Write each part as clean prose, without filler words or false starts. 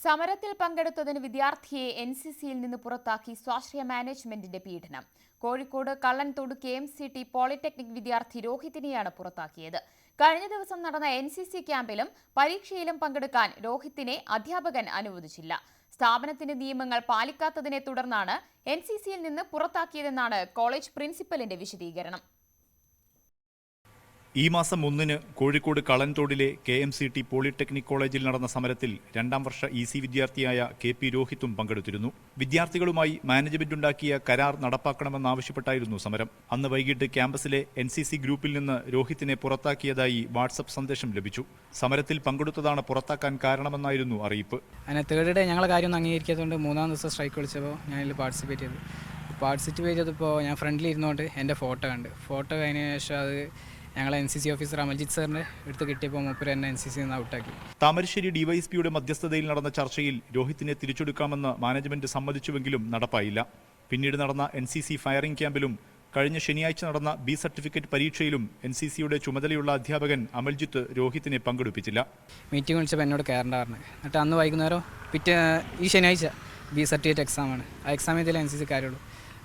സമരത്തിൽ പങ്കെടുത്തതിന് വിദ്യാർത്ഥിയെ എൻസിസിയിൽ നിന്ന് പുറത്താക്കി സ്വാശ്രയ മാനേജ്മെന്റിന്റെ പീഡനം. കോഴിക്കോട് കള്ളൻതോട് KMCT പോളിടെക്നിക് വിദ്യാർത്ഥി രോഹിത്തിനെയാണ് പുറത്താക്കിയത്. കഴിഞ്ഞ ദിവസം നടന്ന എൻസിസി ക്യാമ്പിലും പരീക്ഷയിലും പങ്കെടുക്കാൻ രോഹിത്തിനെ അധ്യാപകൻ അനുവദിച്ചില്ല. സ്ഥാപനത്തിന്റെ നിയമങ്ങൾ പാലിക്കാത്തതിനെ തുടർന്നാണ് എൻസിസിയിൽ നിന്ന് പുറത്താക്കിയതെന്നാണ് കോളേജ് പ്രിൻസിപ്പലിന്റെ വിശദീകരണം. ഈ മാസം 1-ന് കോഴിക്കോട് കളൻതോടിലെ KMCT പോളിടെക്നിക് കോളേജിൽ നടന്ന സമരത്തിൽ 2ാം വർഷ EC വിദ്യാർത്ഥിയായ KP രോഹിത്തും പങ്കെടുത്തിരുന്നു. വിദ്യാർത്ഥികളുമായി മാനേജ്മെന്റ് ഉണ്ടാക്കിയ കരാർ നടപ്പാക്കണമെന്നാവശ്യപ്പെട്ടായിരുന്നു സമരം. അന്ന് വൈകിട്ട് ക്യാമ്പസിലെ NCC ഗ്രൂപ്പിൽ നിന്ന് രോഹിത്തിനെ പുറത്താക്കിയതായി വാട്സപ്പ് സന്ദേശം ലഭിച്ചു. സമരത്തിൽ പങ്കെടുത്തതാണ് പുറത്താക്കാൻ കാരണമെന്നായിരുന്നു അറിയിപ്പ്. അങ്ങനെ തേർഡ് ഡേ ഞങ്ങളെ കാര്യം ഒന്നും അംഗീകരിക്കാത്തതുകൊണ്ട് 3-ാം ദിവസം സ്ട്രൈക്ക് വിളിച്ചപ്പോൾ ഞാനിതിൽ പാർട്ടിസിപ്പേറ്റ് ചെയ്തപ്പോൾ ഞാൻ ഫ്രണ്ടിലിരുന്നുകൊണ്ട് എൻ്റെ ഫോട്ടോ കഴിഞ്ഞ ശേഷം അത് ഞങ്ങളെ NCC ഓഫീസർ അമൽജിത്ത് സാറിൻ്റെ അടുത്ത് കിട്ടിയപ്പോൾ മൂപ്പര് എന്നെ NCCയിൽ നിന്ന് ഔട്ടാക്കി. താമരശ്ശേരി DYSPയുടെ മധ്യസ്ഥതയിൽ നടന്ന ചർച്ചയിൽ രോഹിത്തിനെ തിരിച്ചെടുക്കാമെന്ന് മാനേജ്മെന്റ് സമ്മതിച്ചുവെങ്കിലും നടപ്പായില്ല. പിന്നീട് നടന്ന NCC ഫയറിംഗ് ക്യാമ്പിലും കഴിഞ്ഞ ശനിയാഴ്ച നടന്ന B സർട്ടിഫിക്കറ്റ് പരീക്ഷയിലും NCCയുടെ ചുമതലയുള്ള അധ്യാപകൻ അമൽജിത്ത് രോഹിത്തിനെ പങ്കെടുപ്പിച്ചില്ല. മീറ്റിംഗ് വിളിച്ചപ്പോൾ എന്നോട് കയറേണ്ട പറഞ്ഞു. എന്നിട്ട് അന്ന് വൈകുന്നേരം ഈ ശനിയാഴ്ച B സർട്ടിഫിക്കറ്റ് എക്സാമാണ്. ആ എക്സാം ചെയ്തതിൽ NCC കാര്യമുള്ളൂ.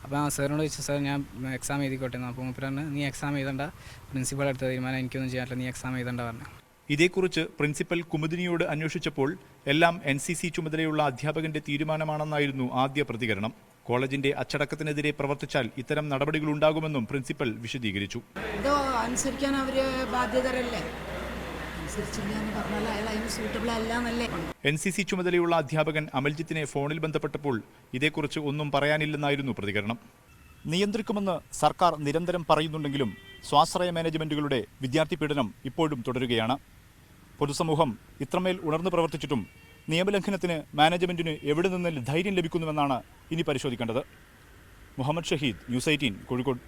അപ്പോൾ ആ സാറിനോട് ചോദിച്ചു, സാർ ഞാൻ എക്സാം എഴുതിക്കോട്ടെ. അപ്പോൾ മൂപ്പരാണ് നീ എക്സാം എഴുതണ്ട, പ്രിൻസിപ്പൾ എടുത്ത തീരുമാനം, എനിക്കൊന്നും ചെയ്യാനില്ല, നീ എക്സാം എഴുതണ്ട പറഞ്ഞു. ഇതേക്കുറിച്ച് പ്രിൻസിപ്പൽ കുമുദിനിയോട് അന്വേഷിച്ചപ്പോൾ എല്ലാം NCC ചുമതലയുള്ള അധ്യാപകന്റെ തീരുമാനമാണെന്നായിരുന്നു ആദ്യ പ്രതികരണം. കോളേജിന്റെ അച്ചടക്കത്തിനെതിരെ പ്രവർത്തിച്ചാൽ ഇത്തരം നടപടികളുണ്ടാകുമെന്നും പ്രിൻസിപ്പൽ വിശദീകരിച്ചു. ഇതോ അനുസരിക്കാൻ അവര് ബാധ്യതരല്ലേ, NCC ചുമതലയുള്ള അധ്യാപകൻ അമൽജിത്തിനെ ഫോണിൽ ബന്ധപ്പെട്ടപ്പോൾ ഇതേക്കുറിച്ച് ഒന്നും പറയാനില്ലെന്നായിരുന്നു പ്രതികരണം. നിയന്ത്രിക്കുമെന്ന് സർക്കാർ നിരന്തരം പറയുന്നുണ്ടെങ്കിലും സ്വാശ്രയ മാനേജ്മെന്റുകളുടെ വിദ്യാർത്ഥി പീഡനം ഇപ്പോഴും തുടരുകയാണ്. പൊതുസമൂഹം ഇത്രമേൽ ഉണർന്നു പ്രവർത്തിച്ചിട്ടും നിയമലംഘനത്തിന് മാനേജ്മെന്റിന് എവിടെ നിന്ന് ധൈര്യം ലഭിക്കുന്നുവെന്നാണ് ഇനി പരിശോധിക്കേണ്ടത്. മുഹമ്മദ് ഷഹീദ്, News 18, കോഴിക്കോട്.